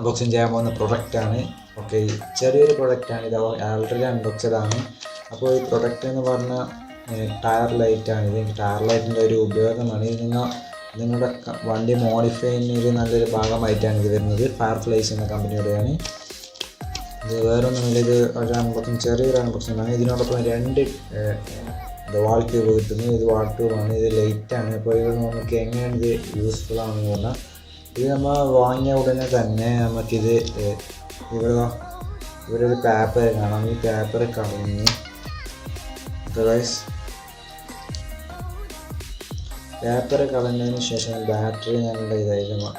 Unboxing ചെയ്യാൻ പോകുന്ന പ്രൊഡക്റ്റാണ്. ഓക്കെ, ചെറിയൊരു പ്രൊഡക്റ്റാണ്, ഇത് ആൾറെഡി അൺബോക്സഡ് ആണ്. അപ്പോൾ ഈ പ്രൊഡക്റ്റ് എന്ന് പറഞ്ഞാൽ ടയർ ലൈറ്റാണ്. ഇത് ടയർ ലൈറ്റിൻ്റെ ഒരു ഉപയോഗമാണ്. ഇത് നിങ്ങളുടെ വണ്ടി മോഡിഫൈ ചെയ്യുന്ന ഒരു നല്ലൊരു ഭാഗമായിട്ടാണ് ഇത് വരുന്നത്. ഫയർഫ്ലൈസ് എന്ന കമ്പനിയുടെയാണ് ഇത്. വേറൊന്നുമില്ല, ഇത് ഒരു അൺബോക്സിങ്, ചെറിയൊരു അൺബോക്സിങ് ആണ്. ഇതിനോടൊപ്പം 2 വാൾ ട്യൂബ് കിട്ടുന്നു. ഇത് വാൾ ട്യൂബാണ്, ഇത് ലൈറ്റാണ്. അപ്പോൾ ഇത് നമുക്ക് എങ്ങനെയാണ് ഇത് യൂസ്ഫുൾ ആണെന്ന് പറഞ്ഞാൽ, ഇത് നമ്മൾ വാങ്ങിയ ഉടനെ തന്നെ നമുക്കിത് ഇവിടെ ഒരു പേപ്പർ കാണാം. ഈ പേപ്പർ കളഞ്ഞ് പേപ്പർ കളഞ്ഞതിന് ശേഷം ബാറ്ററി ഞങ്ങളുടെ ഇതായിരുന്നു.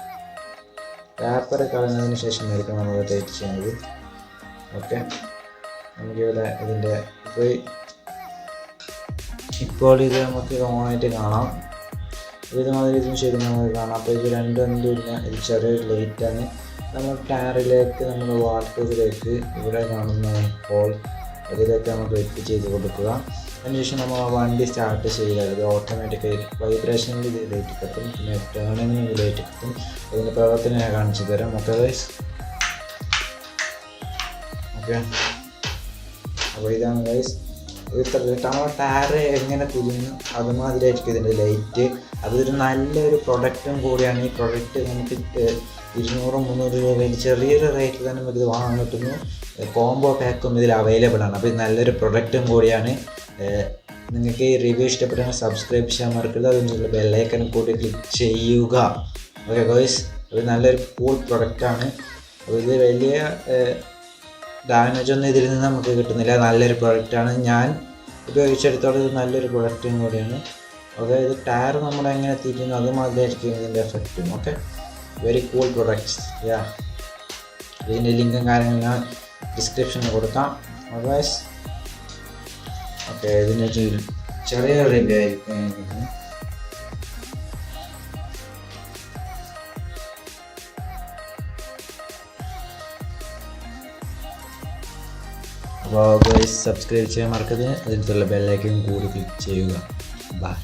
പേപ്പർ കളഞ്ഞതിന് ശേഷമായിരിക്കും നമ്മൾ ടൈറ്റ് ചെയ്യുന്നത്. ഓക്കെ, നമുക്കിവിടെ ഇതിൻ്റെ ഇപ്പോൾ ഇത് നമുക്ക് ഓണായിട്ട് കാണാം. ഇതുമാതിരി ഇതിന് ശരി നമുക്ക് കാണാം. അപ്പോൾ ഇത് രണ്ടും ഇല്ല, ഇത് ചെറിയൊരു ലൈറ്റാണ്. നമ്മൾ ടയറിലേക്ക്, നമ്മൾ വാൾ ട്യൂബിലേക്ക് ഇവിടെ കാണുന്ന ഹോൾ അതിലേക്ക് നമുക്ക് വെറ്റ് ചെയ്ത് കൊടുക്കുക. അതിനുശേഷം നമ്മൾ വണ്ടി സ്റ്റാർട്ട് ചെയ്താൽ ഇത് ഓട്ടോമാറ്റിക്കായി വൈബ്രേഷനിൽ ഇത് ലൈറ്റ് കത്തും, പിന്നെ ടേണിങ്ങിന് ലൈറ്റ് കത്തും. അതിൻ്റെ പ്രവർത്തനം ഞാൻ കാണിച്ചു തരാം. ഓക്കെ ഗൈസ്, ഓക്കെ, അപ്പോൾ ഇതാണ് ഗൈസ്. നമ്മൾ ടയർ എങ്ങനെ തിരിഞ്ഞു അതുമാതിരിയായിരിക്കും ഇതിൻ്റെ ലൈറ്റ്. അതൊരു നല്ലൊരു പ്രൊഡക്റ്റും കൂടിയാണ്. ഈ പ്രൊഡക്റ്റ് നമുക്ക് 200-300 രൂപയിൽ ചെറിയൊരു റേറ്റിൽ തന്നെ നമുക്ക് ഇത് വാങ്ങാൻ കിട്ടുന്നു. കോംബോ പാക്കും ഇതിൽ അവൈലബിൾ ആണ്. അപ്പോൾ ഇത് നല്ലൊരു പ്രൊഡക്റ്റും കൂടിയാണ്. നിങ്ങൾക്ക് ഈ റിവ്യൂ ഇഷ്ടപ്പെട്ടാൽ സബ്സ്ക്രൈബ് ചെയ്യാൻ മറക്കരുത്. അതിനുള്ള ബെല്ലൈക്കൺ കൂടി ക്ലിക്ക് ചെയ്യുക. ഓക്കെ ഗോയ്സ്, അത് നല്ലൊരു കൂൾ പ്രൊഡക്റ്റാണ്. അപ്പോൾ ഇത് വലിയ ഡാമേജ് ഒന്നും ഇതിൽ നിന്ന് നമുക്ക് കിട്ടുന്നില്ല. നല്ലൊരു പ്രൊഡക്റ്റാണ്. ഞാൻ ഉപയോഗിച്ചെടുത്തോളം ഇത് നല്ലൊരു പ്രൊഡക്റ്റും കൂടിയാണ്. ഓക്കെ, ഇത് ടയർ നമ്മളെങ്ങനെ തിരിയുന്നു അതുമാതിരിയായിരിക്കും ഇതിൻ്റെ എഫക്റ്റും. Okay, very cool products. ഇതിൻ്റെ ലിങ്കും കാര്യങ്ങളും ഞാൻ ഡിസ്ക്രിപ്ഷനിൽ കൊടുക്കാം. അതർവൈസ് ഓക്കെ, ഇതിൻ്റെ ചെറിയ റിവ്യൂ ആയിരിക്കും. അപ്പോൾ ഗൈസ്, സബ്സ്ക്രൈബ് ചെയ്യാൻ മറക്കരുത്. അതിനകത്തുള്ള ബെല്ലൈക്കൺ കൂടി ക്ലിക്ക് ചെയ്യുക. ബൈ.